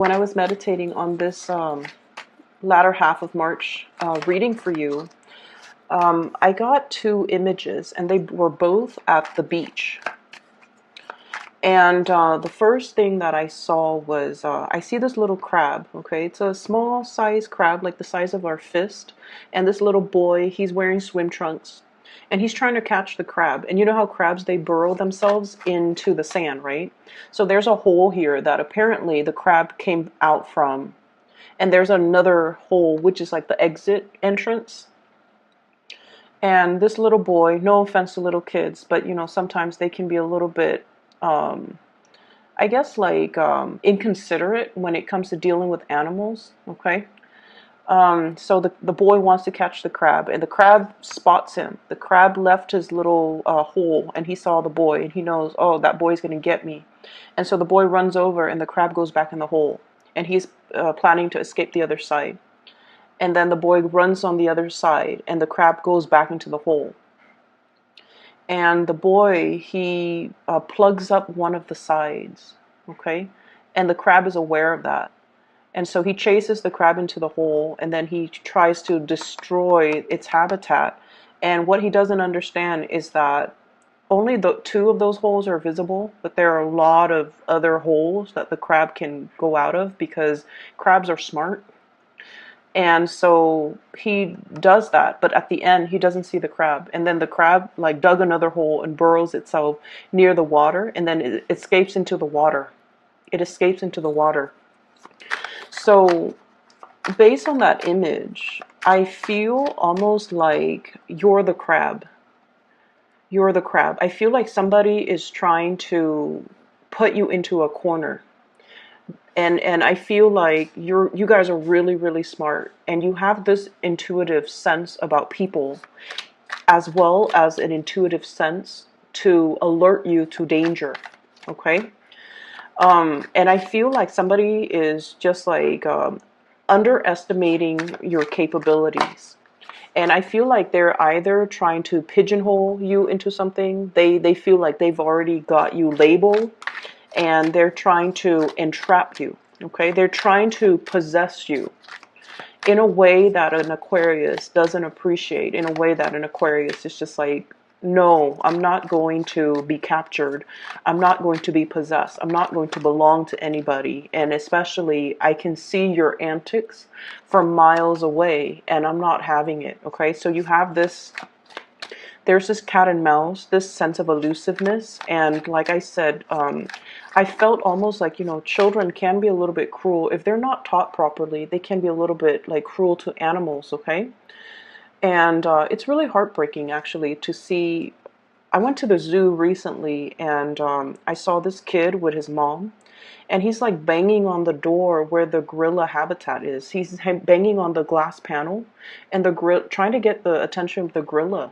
When I was meditating on this latter half of March reading for you, I got two images, and they were both at the beach. And the first thing that I saw was I see this little crab. Okay, it's a small size crab, like the size of our fist. And this little boy, he's wearing swim trunks, and he's trying to catch the crab. And you know how crabs, they burrow themselves into the sand, right? So there's a hole here that apparently the crab came out from, and there's another hole which is like the exit entrance. And this little boy, no offense to little kids, but you know, sometimes they can be a little bit I guess like inconsiderate when it comes to dealing with animals. Okay, so the boy wants to catch the crab, and the crab spots him. The crab left his little hole, and he saw the boy, and he knows, oh, that boy's going to get me. And so the boy runs over, and the crab goes back in the hole, and he's planning to escape the other side. And then the boy runs on the other side, and the crab goes back into the hole. And the boy, he plugs up one of the sides, okay? And the crab is aware of that. And so he chases the crab into the hole, and then he tries to destroy its habitat. And what he doesn't understand is that only the two of those holes are visible, but there are a lot of other holes that the crab can go out of, because crabs are smart. And so he does that, but at the end he doesn't see the crab, and then the crab like dug another hole and burrows itself near the water, and then it escapes into the water. It escapes into the water. So based on that image, I feel almost like you're the crab. You're the crab. I feel like somebody is trying to put you into a corner. And I feel like you guys are really, really smart, and you have this intuitive sense about people, as well as an intuitive sense to alert you to danger. Okay. And I feel like somebody is just like underestimating your capabilities. And I feel like they're either trying to pigeonhole you into something. They feel like they've already got you labeled, and they're trying to entrap you. Okay, they're trying to possess you in a way that an Aquarius doesn't appreciate, in a way that an Aquarius is just like, no, I'm not going to be captured. I'm not going to be possessed. I'm not going to belong to anybody. And especially, I can see your antics from miles away, and I'm not having it. Okay, so you have this, there's this cat and mouse, this sense of elusiveness. And like I said, I felt almost like, you know, children can be a little bit cruel. If they're not taught properly, they can be a little bit like cruel to animals, okay? And it's really heartbreaking, actually, to see. I went to the zoo recently, and I saw this kid with his mom, and he's like banging on the door where the gorilla habitat is. He's banging on the glass panel, and trying to get the attention of the gorilla.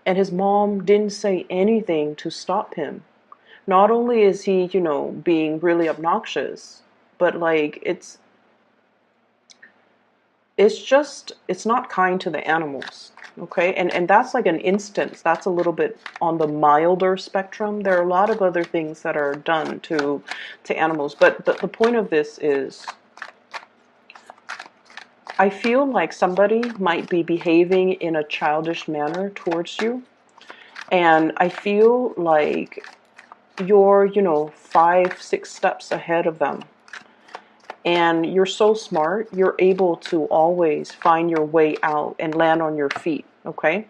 And his mom didn't say anything to stop him. Not only is he, you know, being really obnoxious, but like it's not kind to the animals. Okay, and that's like an instance. That's a little bit on the milder spectrum. There are a lot of other things that are done to animals, but the point of this is, I feel like somebody might be behaving in a childish manner towards you, and I feel like you're, you know, 5, 6 steps ahead of them. And you're so smart, you're able to always find your way out and land on your feet, okay?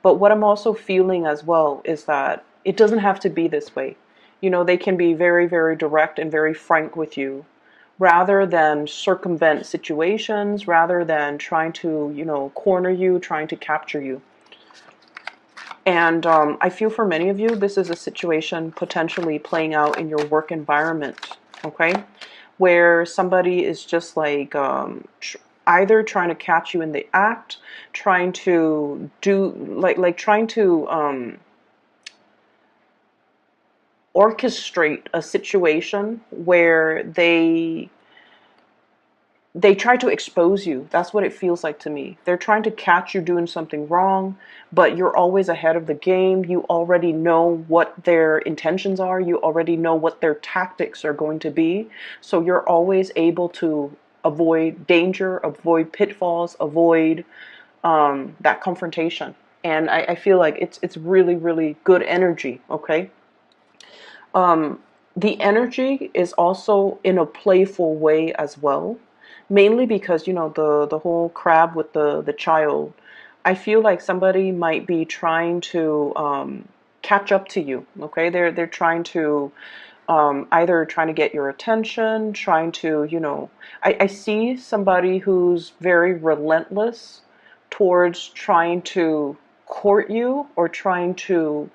But what I'm also feeling as well is that it doesn't have to be this way. You know, they can be very, very direct and very frank with you, rather than circumvent situations, rather than trying to, you know, corner you, trying to capture you. And I feel for many of you, this is a situation potentially playing out in your work environment, okay? Where somebody is just like either trying to catch you in the act, trying to do, like trying to orchestrate a situation where they they try to expose you. That's what it feels like to me. They're trying to catch you doing something wrong, but you're always ahead of the game. You already know what their intentions are. You already know what their tactics are going to be. So you're always able to avoid danger, avoid pitfalls, avoid that confrontation. And I feel like it's really, really good energy, okay? The energy is also in a playful way as well, mainly because you know the whole crab with the child. I feel like somebody might be trying to catch up to you. Okay, they're trying to either trying to get your attention, trying to I see somebody who's very relentless towards trying to court you or trying to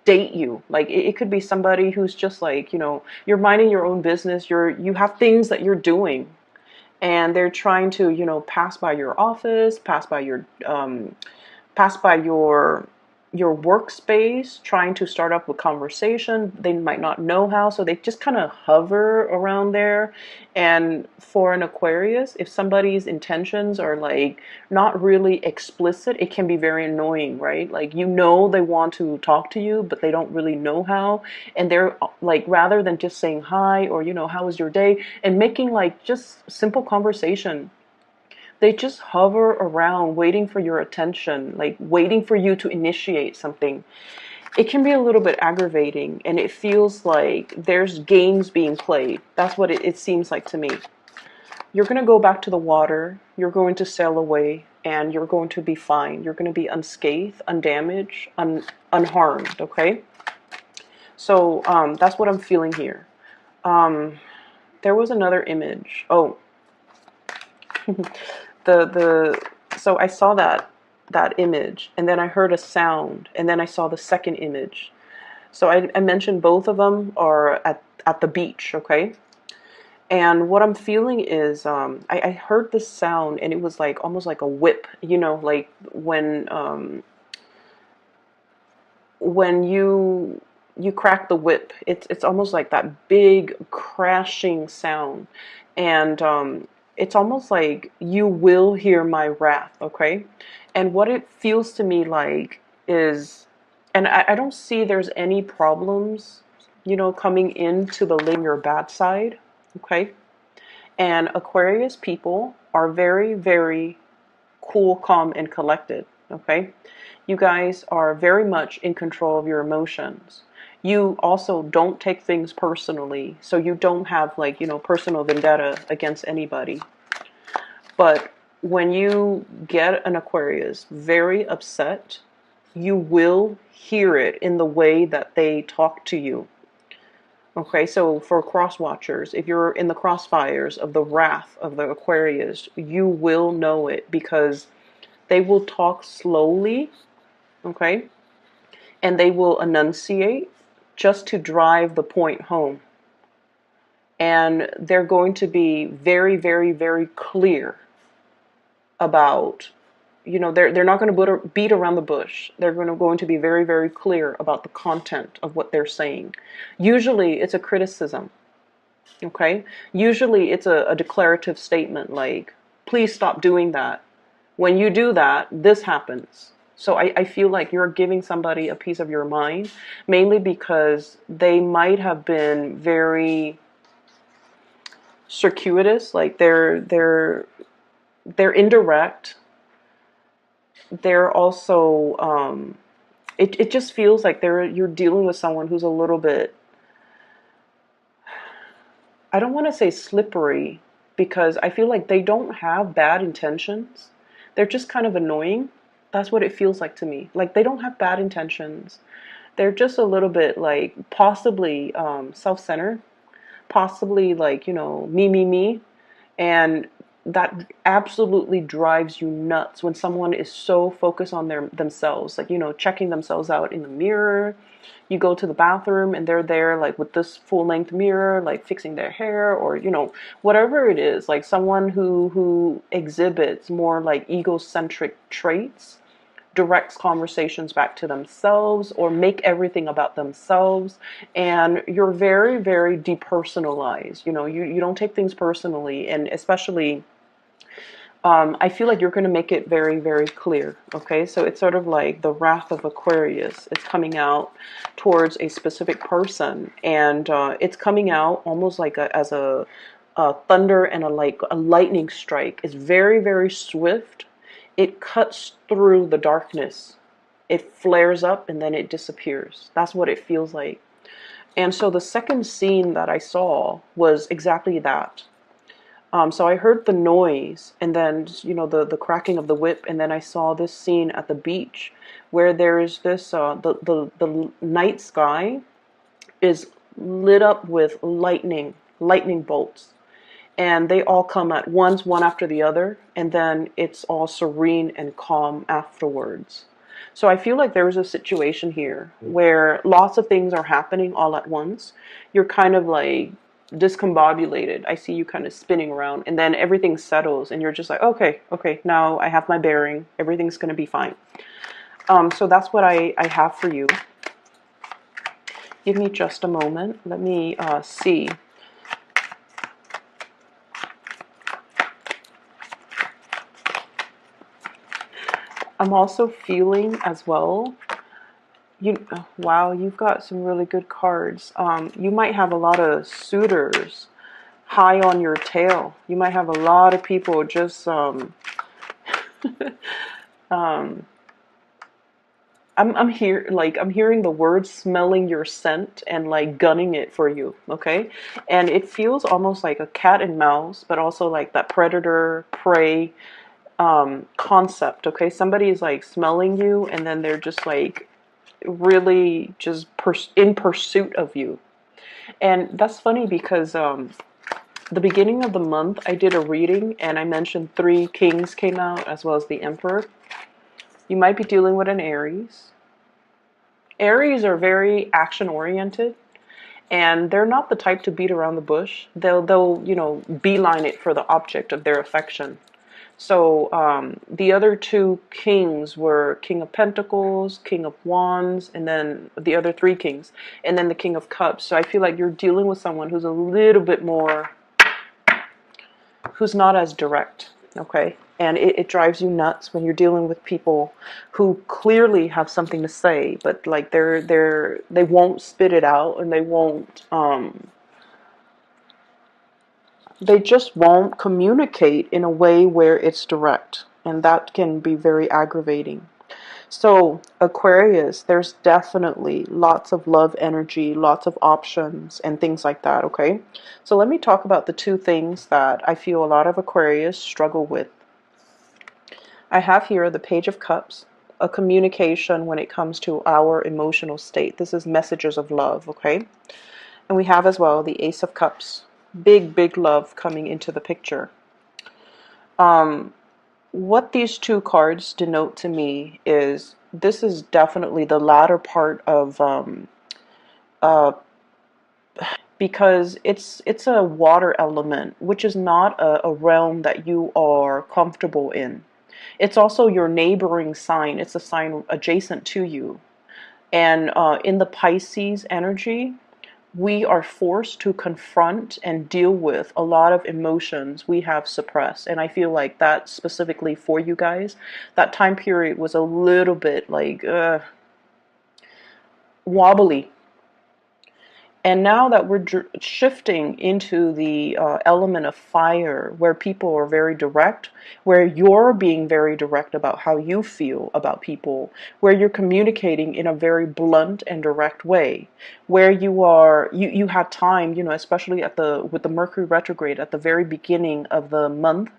date you. Like it could be somebody who's just like, you're minding your own business, you have things that you're doing, and they're trying to, pass by your office, pass by your workspace, trying to start up a conversation. They might not know how, so they just kind of hover around there. And for an Aquarius, if somebody's intentions are like not really explicit, it can be very annoying, right? Like they want to talk to you, but they don't really know how. And they're like, rather than just saying hi or how was your day and making like just simple conversation, they just hover around waiting for your attention, like waiting for you to initiate something. It can be a little bit aggravating, and it feels like there's games being played. That's what it seems like to me. You're going to go back to the water, you're going to sail away, and you're going to be fine. You're going to be unscathed, undamaged, unharmed, okay? So that's what I'm feeling here. There was another image. Oh, so I saw that image, and then I heard a sound, and then I saw the second image. So I mentioned both of them are at the beach, okay? And what I'm feeling is I heard this sound, and it was like almost like a whip, like when you crack the whip, it's almost like that big crashing sound. And it's almost like you will hear my wrath, okay? And what it feels to me like is, and I don't see there's any problems, coming into the living your bad side, okay? And Aquarius people are very, very cool, calm, and collected, okay? You guys are very much in control of your emotions. You also don't take things personally, so you don't have like, personal vendetta against anybody. But when you get an Aquarius very upset, you will hear it in the way that they talk to you. Okay, so for cross watchers, if you're in the crossfires of the wrath of the Aquarius, you will know it because they will talk slowly, okay? And they will enunciate just to drive the point home. And they're going to be very, very, very clear about, they're not going to beat around the bush. They're going to be very, very clear about the content of what they're saying. Usually it's a criticism, okay? Usually it's a declarative statement like, please stop doing that. When you do that, this happens. So I feel like you're giving somebody a piece of your mind, mainly because they might have been very circuitous, like they're indirect. They're also it just feels like you're dealing with someone who's a little bit, I don't want to say slippery, because I feel like they don't have bad intentions. They're just kind of annoying. That's what it feels like to me. Like they don't have bad intentions. They're just a little bit like possibly self-centered, possibly like, me. And that absolutely drives you nuts when someone is so focused on themselves, like, checking themselves out in the mirror. You go to the bathroom and they're there like with this full-length mirror, like fixing their hair, or whatever it is, like someone who exhibits more like egocentric traits directs conversations back to themselves or make everything about themselves. And you're very, very depersonalized. You know, you don't take things personally. And especially, I feel like you're going to make it very, very clear. Okay, so it's sort of like the wrath of Aquarius. It's coming out towards a specific person, and it's coming out almost like as a thunder and a lightning strike. It's very, very swift. It cuts through the darkness. It flares up and then it disappears. That's what it feels like. And so the second scene that I saw was exactly that. So I heard the noise and then, you know, the cracking of the whip. And then I saw this scene at the beach where there is this, the night sky is lit up with lightning bolts. And they all come at once, one after the other. And then it's all serene and calm afterwards. So I feel like there's a situation here where lots of things are happening all at once. You're kind of like discombobulated. I see you kind of spinning around, and then everything settles and you're just like, okay, now I have my bearing, everything's going to be fine. So that's what I have for you. Give me just a moment. Let me see. I'm also feeling as well, wow, you've got some really good cards. You might have a lot of suitors high on your tail. You might have a lot of people just I'm here, like, I'm hearing the word smelling your scent and like gunning it for you, okay? And it feels almost like a cat and mouse, but also like that predator prey concept, okay? Somebody is like smelling you and then they're just like really just in pursuit of you. And that's funny because the beginning of the month I did a reading and I mentioned 3 kings came out as well as the emperor. You might be dealing with an Aries. Aries are very action oriented and they're not the type to beat around the bush. They'll you know, beeline it for the object of their affection. So the other 2 kings were King of Pentacles, King of Wands, and then the other 3 kings, and then the King of Cups. So I feel like you're dealing with someone who's a little bit more, who's not as direct, okay? And it drives you nuts when you're dealing with people who clearly have something to say, but like they won't spit it out, and they just won't communicate in a way where it's direct, and that can be very aggravating. So Aquarius, there's definitely lots of love energy, lots of options and things like that, okay? So let me talk about the 2 things that I feel a lot of Aquarius struggle with. I have here the Page of Cups, a communication when it comes to our emotional state. This is messages of love, okay? And we have as well the Ace of Cups, big love coming into the picture. What these 2 cards denote to me is this is definitely the latter part of because it's a water element, which is not a realm that you are comfortable in. It's also your neighboring sign. It's a sign adjacent to you. And in the Pisces energy, we are forced to confront and deal with a lot of emotions we have suppressed. And I feel like that specifically for you guys, that time period was a little bit like wobbly. And now that we're shifting into the element of fire, where people are very direct, where you're being very direct about how you feel about people, where you're communicating in a very blunt and direct way, where you had time, you know, especially with the Mercury retrograde at the very beginning of the month,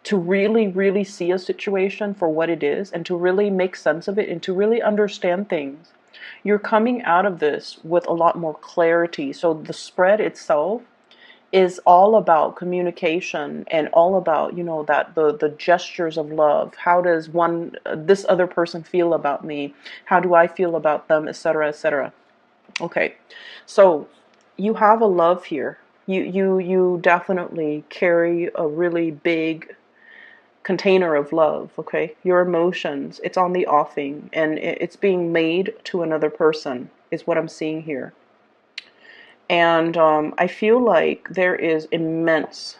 to really see a situation for what it is and to really make sense of it and to really understand things. You're coming out of this with a lot more clarity. So the spread itself is all about communication and all about, you know, that the gestures of love. How does this other person feel about me? How do I feel about them, etc., etc. Okay, so you have a love here. You definitely carry a really big container of love, okay? Your emotions, it's on the offing, and it's being made to another person, is what I'm seeing here. And I feel like there is immense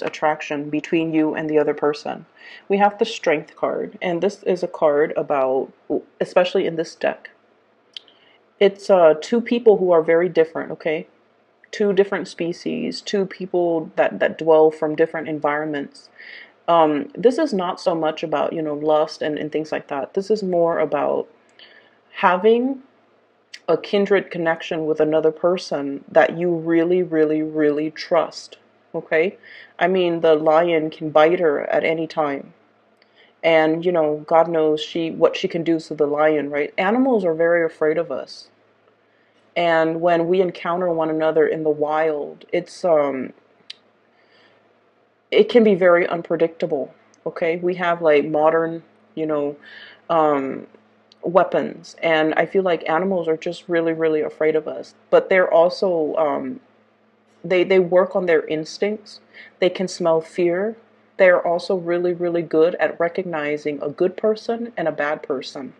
attraction between you and the other person. We have the Strength card, and this is a card about, especially in this deck, it's two people who are very different, okay? Two different species, two people that dwell from different environments. This is not so much about, lust and things like that. This is more about having a kindred connection with another person that you really trust. Okay? I mean, the lion can bite her at any time. And, God knows what she can do to the lion, right? Animals are very afraid of us. And when we encounter one another in the wild, it can be very unpredictable. Okay? We have like modern, um, weapons, and I feel like animals are just really afraid of us, but they're also they work on their instincts. They can smell fear. They're also really good at recognizing a good person and a bad person.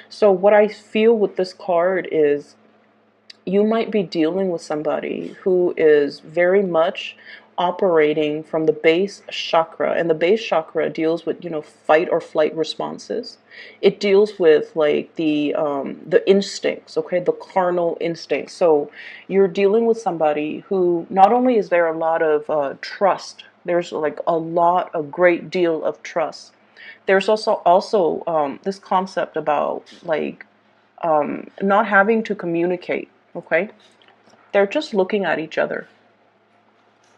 So what I feel with this card is you might be dealing with somebody who is very much operating from the base chakra, and the base chakra deals with, fight or flight responses. It deals with like the instincts, okay, the carnal instincts. So you're dealing with somebody who, not only is there a lot of trust, there's like a great deal of trust. There's also this concept about like not having to communicate. Okay, they're just looking at each other.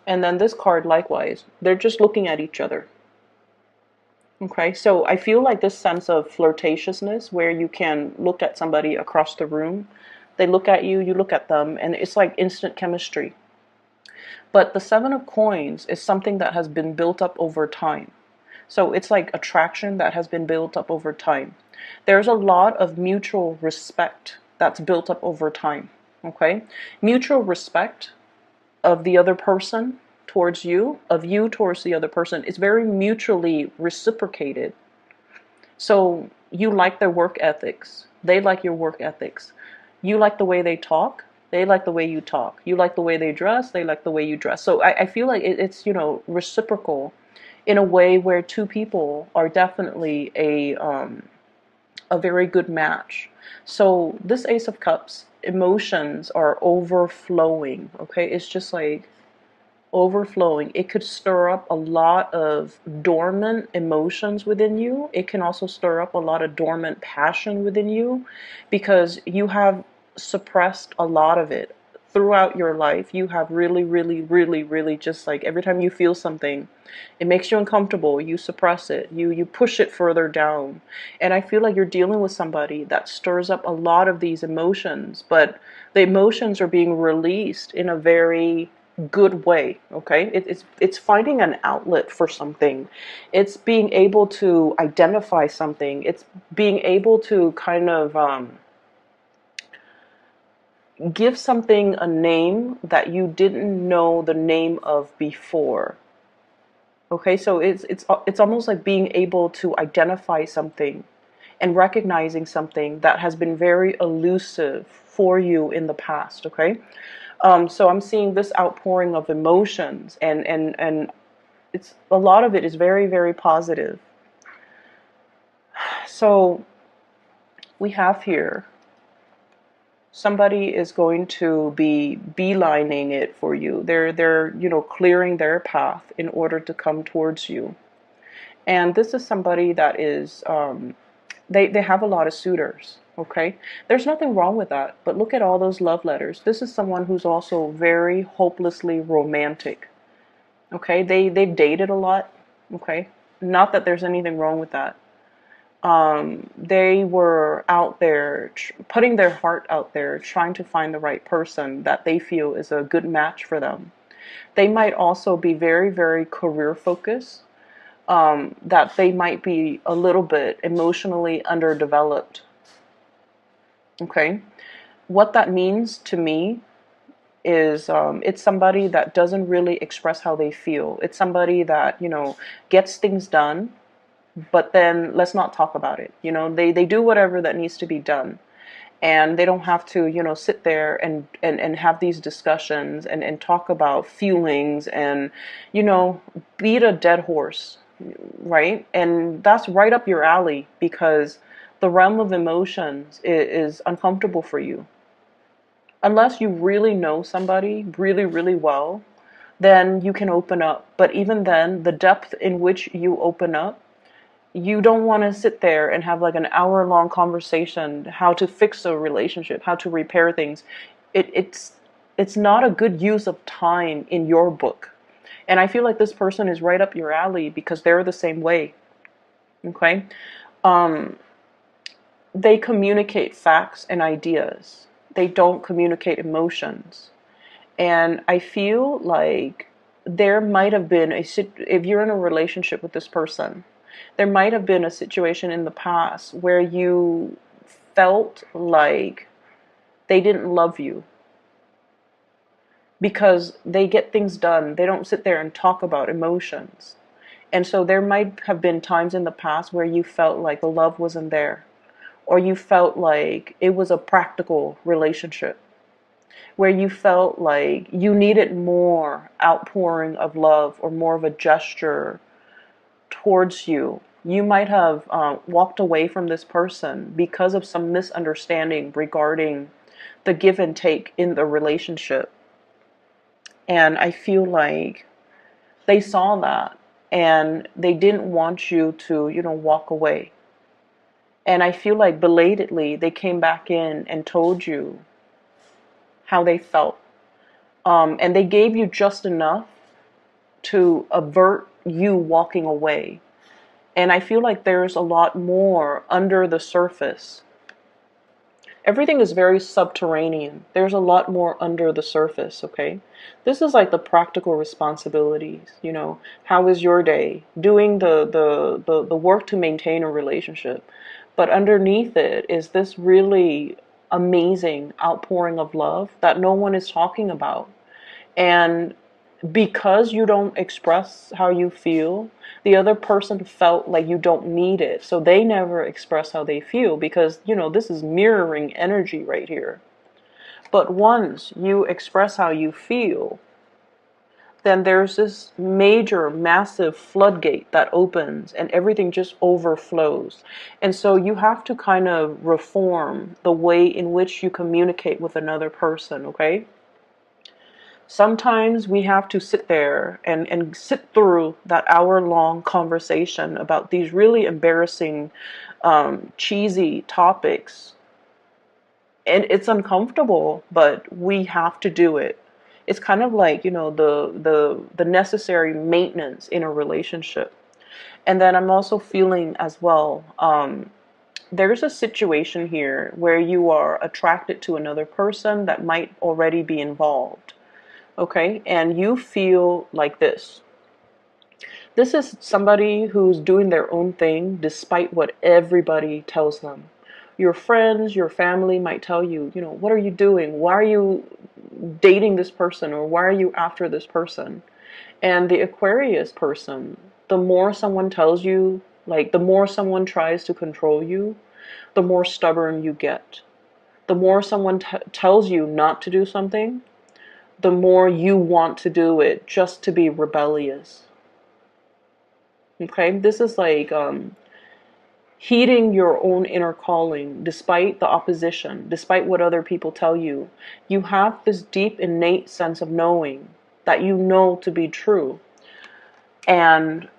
And then this card, likewise, they're just looking at each other. Okay, so I feel like this sense of flirtatiousness where you can look at somebody across the room. They look at you, you look at them, and it's like instant chemistry. But the Seven of Coins is something that has been built up over time. So it's like attraction that has been built up over time. There's a lot of mutual respect that's built up over time. Okay, mutual respect of the other person towards you, of you towards the other person, is very mutually reciprocated. So you like their work ethics, they like your work ethics. You like the way they talk, they like the way you talk. You like the way they dress, they like the way you dress. So I feel like it's reciprocal in a way where two people are definitely a very good match. So this Ace of Cups, emotions are overflowing. Okay, it's just like overflowing. It could stir up a lot of dormant emotions within you. It can also stir up a lot of dormant passion within you, because you have suppressed a lot of it throughout your life. You have really just like every time you feel something, it makes you uncomfortable, you suppress it, you push it further down. And I feel like you're dealing with somebody that stirs up a lot of these emotions, but the emotions are being released in a very good way. Okay, it's finding an outlet for something. It's being able to identify something. It's being able to kind of give something a name that you didn't know the name of before. Okay, so it's almost like being able to identify something and recognizing something that has been very elusive for you in the past. Okay, so I'm seeing this outpouring of emotions, and it's a lot of it is very positive. So we have here, somebody is going to be beelining it for you. They're clearing their path in order to come towards you. And this is somebody that is they have a lot of suitors. Okay, there's nothing wrong with that, but look at all those love letters. This is someone who's also very hopelessly romantic. Okay, they've dated a lot. Okay, not that there's anything wrong with that. They were out there putting their heart out there, trying to find the right person that they feel is a good match for them. They might also be very career focused, that they might be a little bit emotionally underdeveloped. Okay, what that means to me is it's somebody that doesn't really express how they feel. It's somebody that, gets things done, but then let's not talk about it. They do whatever that needs to be done. And they don't have to, sit there and have these discussions and talk about feelings and, beat a dead horse, right? And that's right up your alley because the realm of emotions is uncomfortable for you. Unless you really know somebody really, really well, then you can open up. But even then, the depth in which you open up, you don't want to sit there and have like an hour-long conversation how to fix a relationship, how to repair things. It's not a good use of time in your book. And I feel like this person is right up your alley because they're the same way. Okay? They communicate facts and ideas. They don't communicate emotions. And I feel like there might have been if you're in a relationship with this person, there might have been a situation in the past where you felt like they didn't love you because they get things done. They don't sit there and talk about emotions. And so there might have been times in the past where you felt like the love wasn't there, or you felt like it was a practical relationship, where you felt like you needed more outpouring of love or more of a gesture towards you. You might have walked away from this person because of some misunderstanding regarding the give and take in the relationship. And I feel like they saw that and they didn't want you to, walk away. And I feel like belatedly they came back in and told you how they felt. And they gave you just enough to avert you walking away. And I feel like there's a lot more under the surface. Everything is very subterranean. There's a lot more under the surface, okay? This is like the practical responsibilities, How is your day? Doing the work to maintain a relationship. But underneath it is this really amazing outpouring of love that no one is talking about. And because you don't express how you feel, the other person felt like you don't need it. So they never express how they feel because, this is mirroring energy right here. But once you express how you feel, then there's this major, massive floodgate that opens and everything just overflows. And so you have to kind of reform the way in which you communicate with another person, okay? Sometimes we have to sit there and sit through that hour-long conversation about these really embarrassing, cheesy topics. And it's uncomfortable, but we have to do it. It's kind of like, the necessary maintenance in a relationship. And then I'm also feeling as well, there's a situation here where you are attracted to another person that might already be involved. Okay, and you feel like this. This is somebody who's doing their own thing despite what everybody tells them. Your friends, your family might tell you, what are you doing? Why are you dating this person? Or why are you after this person? And the Aquarius person, the more someone tells you, like the more someone tries to control you, the more stubborn you get. The more someone tells you not to do something, the more you want to do it just to be rebellious. Okay, this is like heeding your own inner calling despite the opposition, despite what other people tell you. You have this deep innate sense of knowing that you know to be true. And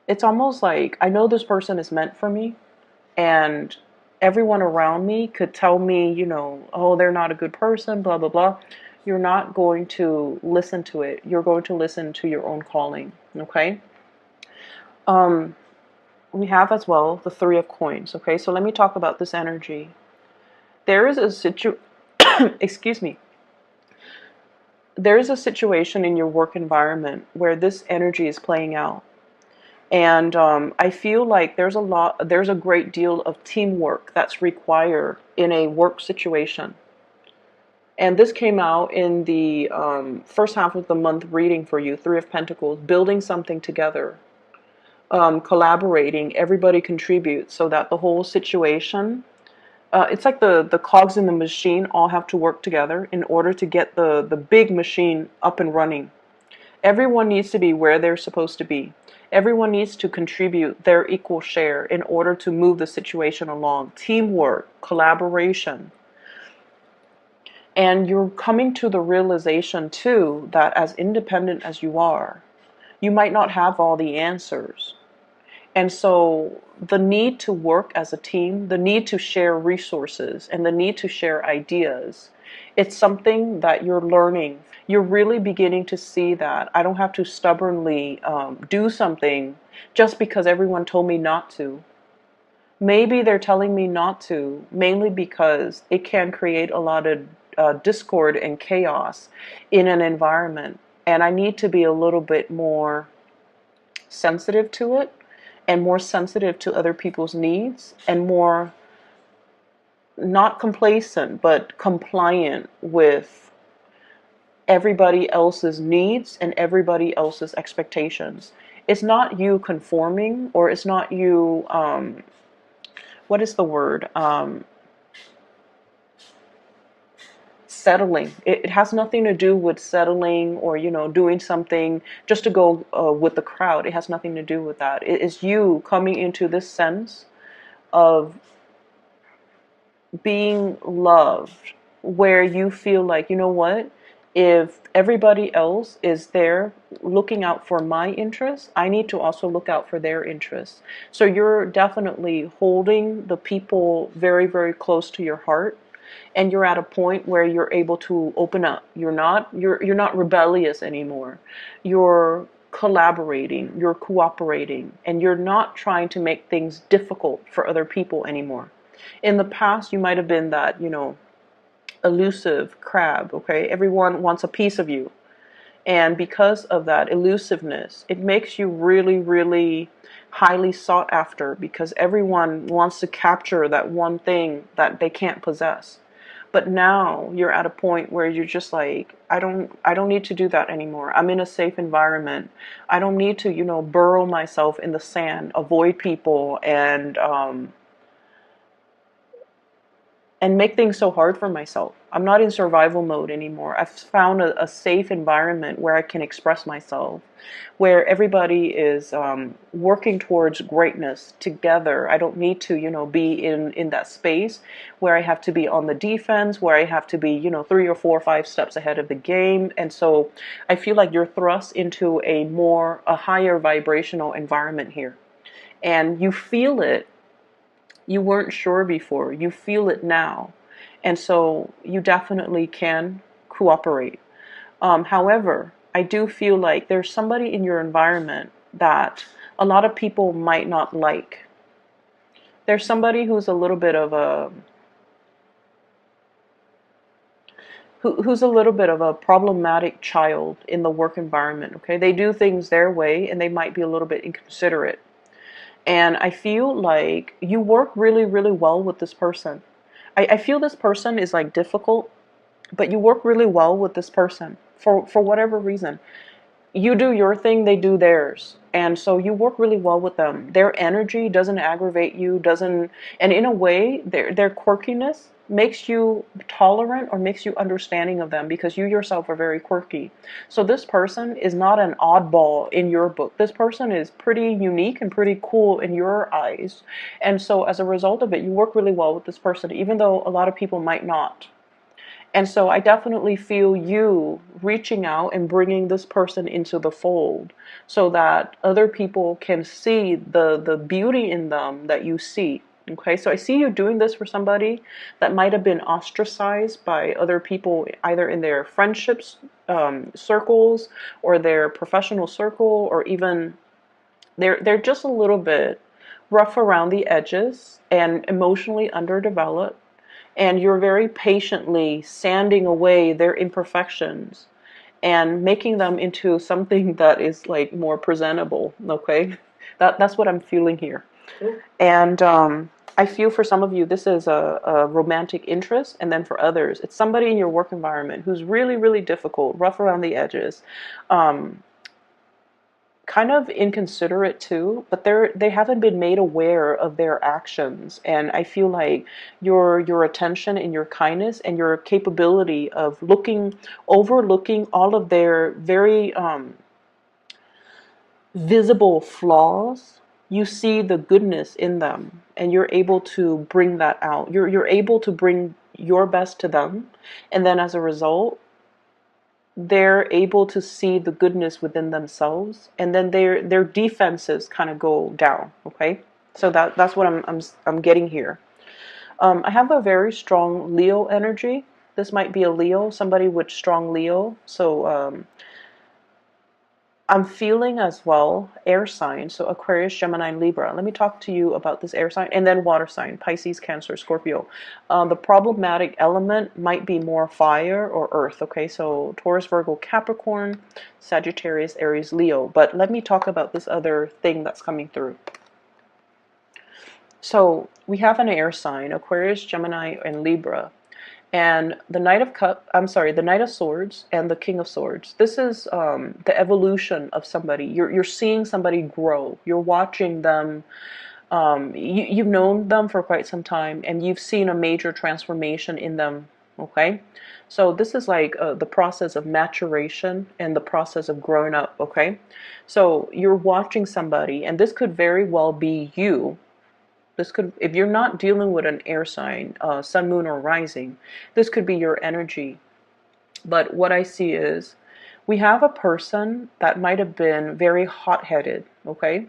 it's almost like I know this person is meant for me, and everyone around me could tell me, oh, they're not a good person, blah, blah, blah. You're not going to listen to it. You're going to listen to your own calling, okay? We have as well the Three of Coins, okay? So let me talk about this energy. There is a excuse me. There is a situation in your work environment where this energy is playing out. And I feel like there's a great deal of teamwork that's required in a work situation. And this came out in the first half of the month reading for you, Three of Pentacles, building something together, collaborating, everybody contributes so that the whole situation, it's like the cogs in the machine all have to work together in order to get the big machine up and running. Everyone needs to be where they're supposed to be. Everyone needs to contribute their equal share in order to move the situation along. Teamwork, collaboration. And you're coming to the realization, too, that as independent as you are, you might not have all the answers. And so the need to work as a team, the need to share resources, and the need to share ideas, it's something that you're learning. You're really beginning to see that I don't have to stubbornly do something just because everyone told me not to. Maybe they're telling me not to, mainly because it can create a lot of discord and chaos in an environment. And I need to be a little bit more sensitive to it, and more sensitive to other people's needs, and more not complacent, but compliant with everybody else's needs and everybody else's expectations. It's not you conforming, or it's not you, what is the word? Settling. It has nothing to do with settling or, doing something just to go with the crowd. It has nothing to do with that. It is you coming into this sense of being loved, where you feel like, you know what? If everybody else is there looking out for my interests, I need to also look out for their interests. So you're definitely holding the people very, very close to your heart. And you're at a point where you're able to open up. You're not rebellious anymore. You're collaborating, you're cooperating, and you're not trying to make things difficult for other people anymore. In the past, you might have been that, elusive crab, okay? Everyone wants a piece of you. And because of that elusiveness, it makes you really, really highly sought after, because everyone wants to capture that one thing that they can't possess. But now you're at a point where you're just like, I don't need to do that anymore. I'm in a safe environment. I don't need to, burrow myself in the sand, avoid people, and make things so hard for myself. I'm not in survival mode anymore. I've found a safe environment where I can express myself, where everybody is working towards greatness together. I don't need to, be in that space where I have to be on the defense, where I have to be, 3 or 4 or 5 steps ahead of the game. And so I feel like you're thrust into a higher vibrational environment here. And you feel it. You weren't sure before. You feel it now. And so you definitely can cooperate. However, I do feel like there's somebody in your environment that a lot of people might not like. There's somebody who's a little bit of a problematic child in the work environment, okay? They do things their way, and they might be a little bit inconsiderate. And I feel like you work really, really well with this person. I feel this person is like difficult, but you work really well with this person for whatever reason. You do your thing, they do theirs. And so you work really well with them. Their energy doesn't aggravate you, and in a way, their quirkiness makes you tolerant or makes you understanding of them, because you yourself are very quirky. So this person is not an oddball in your book. This person is pretty unique and pretty cool in your eyes. And so as a result of it, you work really well with this person, even though a lot of people might not. And so I definitely feel you reaching out and bringing this person into the fold so that other people can see the beauty in them that you see. Okay, so I see you doing this for somebody that might have been ostracized by other people, either in their friendships circles or their professional circle, or even they're just a little bit rough around the edges and emotionally underdeveloped. And you're very patiently sanding away their imperfections and making them into something that is like more presentable. Okay, that's what I'm feeling here. Cool. And I feel for some of you, this is a romantic interest, and then for others, it's somebody in your work environment who's really, really difficult, rough around the edges, kind of inconsiderate too, but they haven't been made aware of their actions. And I feel like your attention and your kindness and your capability of overlooking all of their very visible flaws, you see the goodness in them, and you're able to bring that out. You're able to bring your best to them, and then as a result, they're able to see the goodness within themselves, and then their defenses kind of go down. Okay, so that's what I'm getting here. I have a very strong Leo energy. This might be a Leo, somebody with strong Leo. So I'm feeling as well air sign, so Aquarius, Gemini, and Libra. Let me talk to you about this air sign, and then water sign, Pisces, Cancer, Scorpio. The problematic element might be more fire or earth, okay? So Taurus, Virgo, Capricorn, Sagittarius, Aries, Leo. But let me talk about this other thing that's coming through. So we have an air sign, Aquarius, Gemini, and Libra. And the the Knight of Swords and the King of Swords. This is the evolution of somebody. You're seeing somebody grow. You're watching them. You've known them for quite some time, and you've seen a major transformation in them. Okay, so this is like the process of maturation and the process of growing up. Okay, so you're watching somebody, and this could very well be you. This could, if you're not dealing with an air sign, sun, moon, or rising, this could be your energy. But what I see is we have a person that might have been very hot-headed, okay?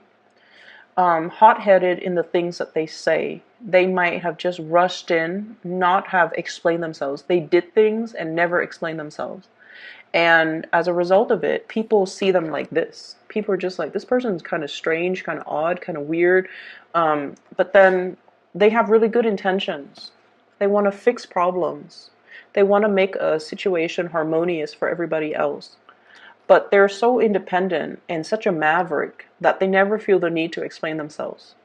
Hot-headed in the things that they say. They might have just rushed in, not have explained themselves. They did things and never explained themselves. And as a result of it, people see them like this. People are just like, this person's kind of strange, kind of odd, kind of weird. But then they have really good intentions. They want to fix problems. They want to make a situation harmonious for everybody else. But they're so independent and such a maverick that they never feel the need to explain themselves.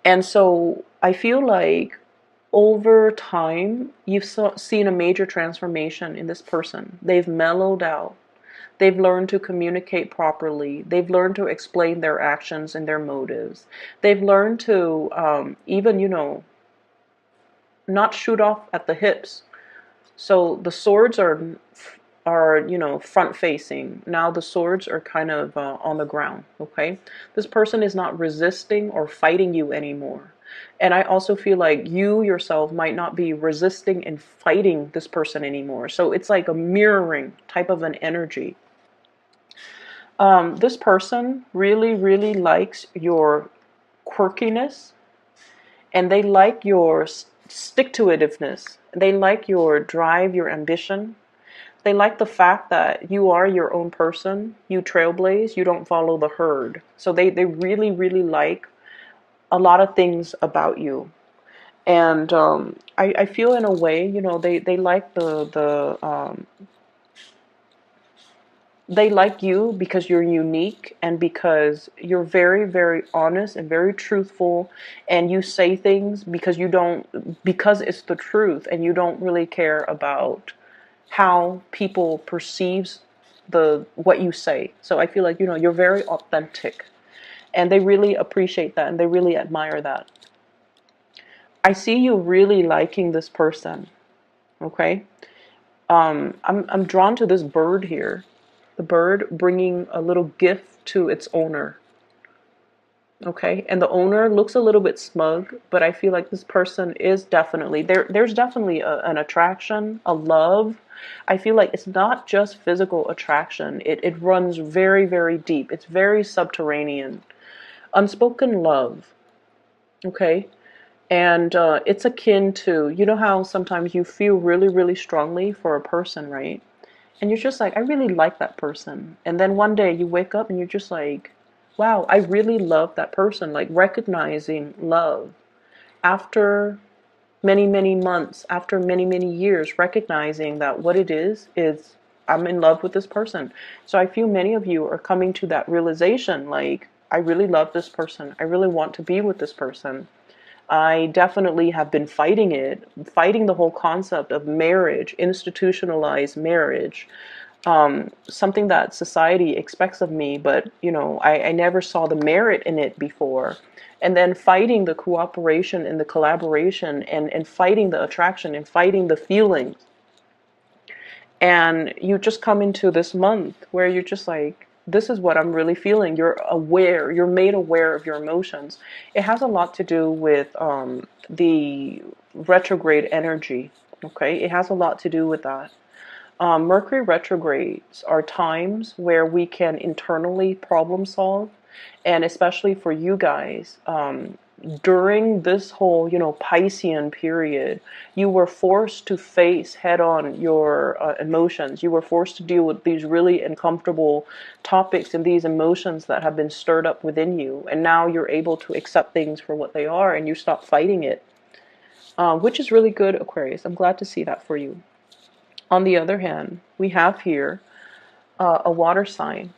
And so I feel like over time, you've seen a major transformation in this person. They've mellowed out. They've learned to communicate properly. They've learned to explain their actions and their motives. They've learned to even, not shoot off at the hips. So the swords are front facing. Now the swords are kind of on the ground, okay? This person is not resisting or fighting you anymore. And I also feel like you yourself might not be resisting and fighting this person anymore. So it's like a mirroring type of an energy. This person really, really likes your quirkiness, and they like your stick-to-itiveness. They like your drive, your ambition. They like the fact that you are your own person. You trailblaze. You don't follow the herd. So they really, really like a lot of things about you. And I feel in a way, they like they like you because you're unique and because you're very, very honest and very truthful, and you say things because because it's the truth, and you don't really care about how people perceives what you say. So I feel like, you're very authentic, and they really appreciate that, and they really admire that. I see you really liking this person, okay? I'm drawn to this bird here. The bird bringing a little gift to its owner. Okay, and the owner looks a little bit smug, but I feel like this person is definitely, there's definitely an attraction, a love. I feel like it's not just physical attraction. It runs very, very deep. It's very subterranean. Unspoken love. Okay? And it's akin to, you know how sometimes you feel really, really strongly for a person, right? And you're just like, I really like that person. And then one day you wake up and you're just like, wow, I really love that person. Like recognizing love after many, many months, after many, many years, recognizing that what it is I'm in love with this person. So I feel many of you are coming to that realization, like, I really love this person. I really want to be with this person. I definitely have been fighting it, fighting the whole concept of marriage, institutionalized marriage, something that society expects of me, but I never saw the merit in it before. And then fighting the cooperation and the collaboration, and fighting the attraction and fighting the feelings. And you just come into this month where you're just like, this is what I'm really feeling. You're aware, you're made aware of your emotions. It has a lot to do with the retrograde energy. Okay, it has a lot to do with that. Mercury retrogrades are times where we can internally problem solve, and especially for you guys, during this whole, Piscean period, you were forced to face head on your emotions. You were forced to deal with these really uncomfortable topics and these emotions that have been stirred up within you, and now you're able to accept things for what they are, and you stop fighting it, which is really good, Aquarius. I'm glad to see that for you. On the other hand, we have here a water sign.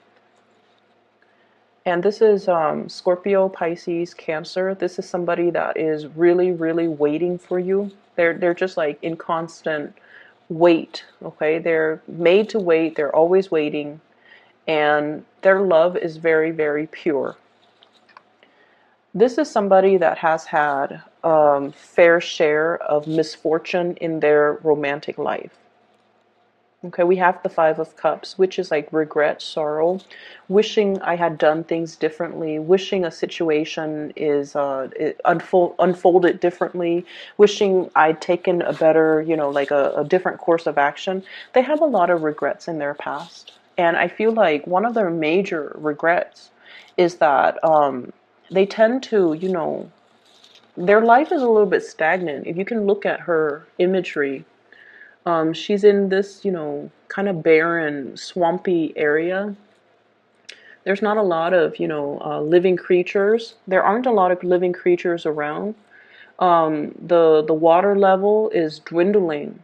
And this is Scorpio, Pisces, Cancer. This is somebody that is really, really waiting for you. They're just like in constant wait, okay? They're made to wait. They're always waiting. And their love is very, very pure. This is somebody that has had fair share of misfortune in their romantic life. Okay, we have the Five of Cups, which is like regret, sorrow, wishing I had done things differently, wishing a situation is unfolded differently, wishing I'd taken a better, like a different course of action. They have a lot of regrets in their past. And I feel like one of their major regrets is that they tend to, their life is a little bit stagnant. If you can look at her imagery, she's in this, kind of barren, swampy area. There's not a lot of, living creatures. There aren't a lot of living creatures around. The water level is dwindling.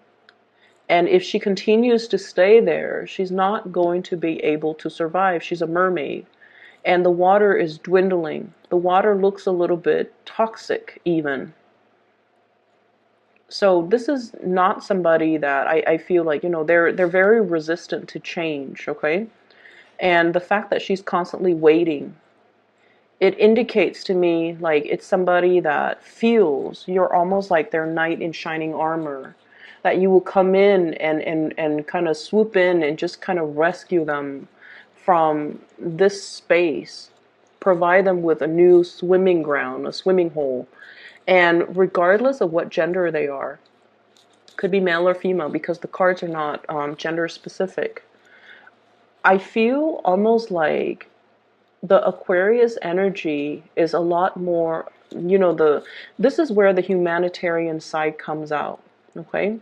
And if she continues to stay there, she's not going to be able to survive. She's a mermaid. And the water is dwindling. The water looks a little bit toxic, even. So this is not somebody that I feel like, they're very resistant to change, okay? And the fact that she's constantly waiting, it indicates to me like it's somebody that feels you're almost like their knight in shining armor, that you will come in and kind of swoop in and just kind of rescue them from this space, provide them with a new swimming ground, a swimming hole. And regardless of what gender they are, could be male or female because the cards are not gender specific, I feel almost like the Aquarius energy is a lot more, this is where the humanitarian side comes out, okay?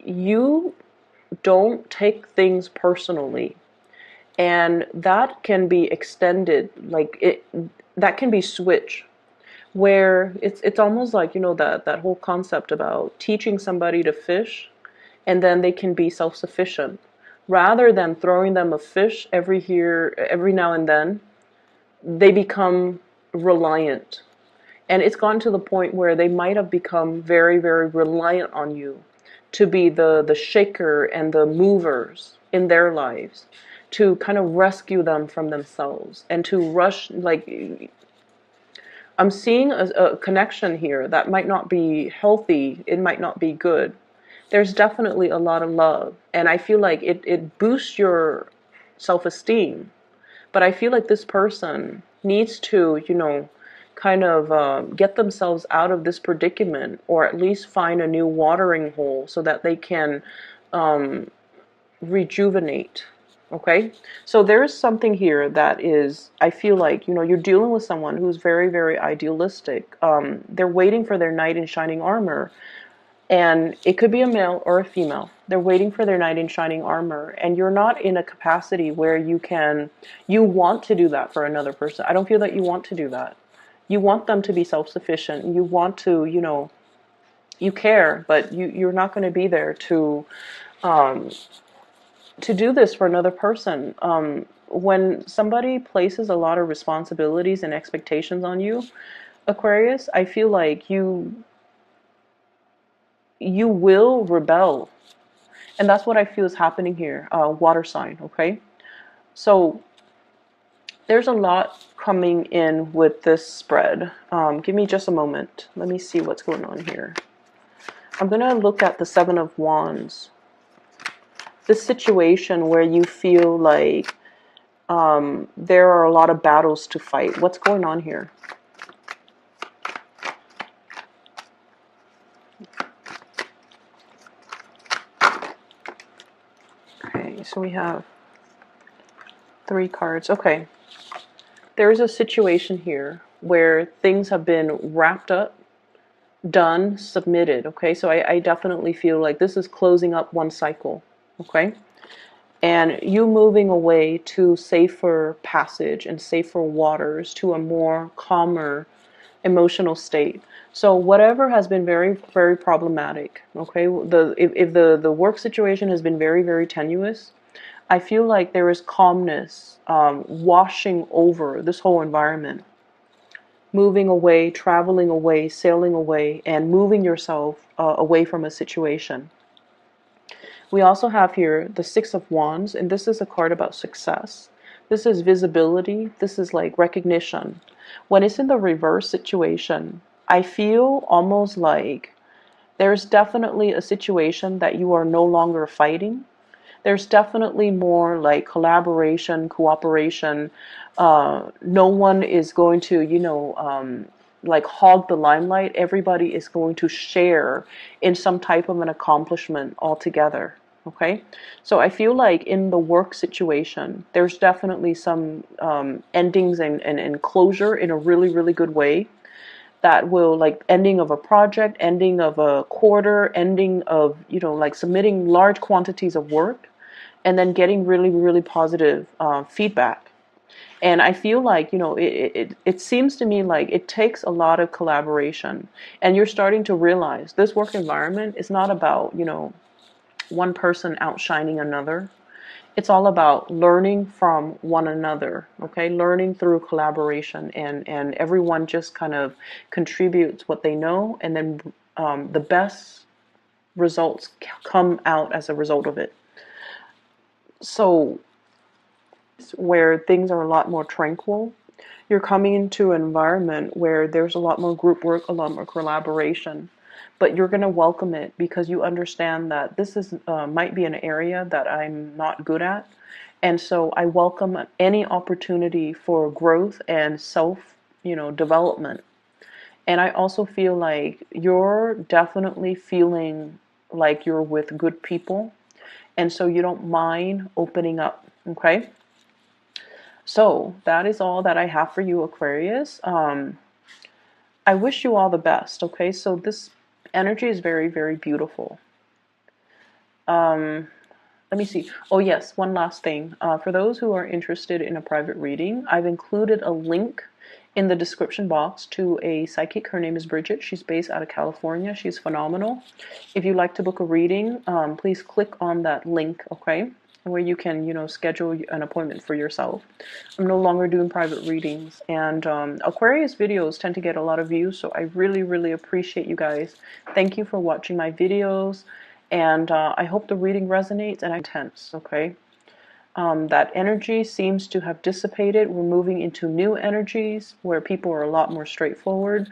You don't take things personally, and that can be extended, that can be switched, where it's almost like, that whole concept about teaching somebody to fish and then they can be self-sufficient, rather than throwing them a fish every now and then. They become reliant, and it's gotten to the point where they might have become very, very reliant on you to be the shaker and the movers in their lives, to kind of rescue them from themselves and to rush, like, I'm seeing a connection here that might not be healthy. It might not be good. There's definitely a lot of love. And I feel like it boosts your self-esteem. But I feel like this person needs to, kind of get themselves out of this predicament, or at least find a new watering hole so that they can rejuvenate. Okay, so there's something here that is, I feel like, you're dealing with someone who's very, very idealistic. They're waiting for their knight in shining armor, and it could be a male or a female. They're waiting for their knight in shining armor, and you're not in a capacity where you want to do that for another person. I don't feel that you want to do that. You want them to be self-sufficient. You want to, you care, but you're not going to be there to to do this for another person. When somebody places a lot of responsibilities and expectations on you, Aquarius, I feel like you will rebel. And that's what I feel is happening here. Water sign, okay? So there's a lot coming in with this spread. Give me just a moment. Let me see what's going on here. I'm going to look at the Seven of Wands. This situation where you feel like there are a lot of battles to fight. What's going on here? Okay, so we have 3 cards. Okay. There's a situation here where things have been wrapped up, done, submitted. Okay, so I definitely feel like this is closing up one cycle. Okay, and you moving away to safer passage and safer waters, to a more calmer emotional state. So whatever has been very, very problematic, okay, if the work situation has been very, very tenuous, I feel like there is calmness washing over this whole environment. Moving away, traveling away, sailing away, and moving yourself away from a situation. We also have here the Six of Wands, and this is a card about success. This is visibility. This is like recognition. When it's in the reverse situation, I feel almost like there's definitely a situation that you are no longer fighting. There's definitely more like collaboration, cooperation. No one is going to, like hog the limelight. Everybody is going to share in some type of an accomplishment altogether. Okay, so I feel like in the work situation, there's definitely some endings and closure in a really, really good way. That will, like, ending of a project, ending of a quarter, ending of, like submitting large quantities of work, and then getting really, really positive feedback. And I feel like, it seems to me like it takes a lot of collaboration. And you're starting to realize this work environment is not about, one person outshining another. It's all about learning from one another, okay? Learning through collaboration, and everyone just kind of contributes what they know, and then the best results come out as a result of it. So where things are a lot more tranquil, you're coming into an environment where there's a lot more group work, a lot more collaboration, but you're going to welcome it because you understand that this is might be an area that I'm not good at, and so I welcome any opportunity for growth and self, development. And I also feel like you're definitely feeling like you're with good people, and so you don't mind opening up. Okay, so that is all that I have for you, Aquarius. I wish you all the best. Okay, so this energy is very, very beautiful. Let me see. Oh yes, one last thing. For those who are interested in a private reading, I've included a link in the description box to a psychic. Her name is Bridget. She's based out of California. She's phenomenal. If you'd like to book a reading, please click on that link, okay? Where you can, schedule an appointment for yourself. I'm no longer doing private readings, and Aquarius videos tend to get a lot of views, so I really, really appreciate you guys. Thank you for watching my videos, and I hope the reading resonates and intense, okay? That energy seems to have dissipated. We're moving into new energies where people are a lot more straightforward.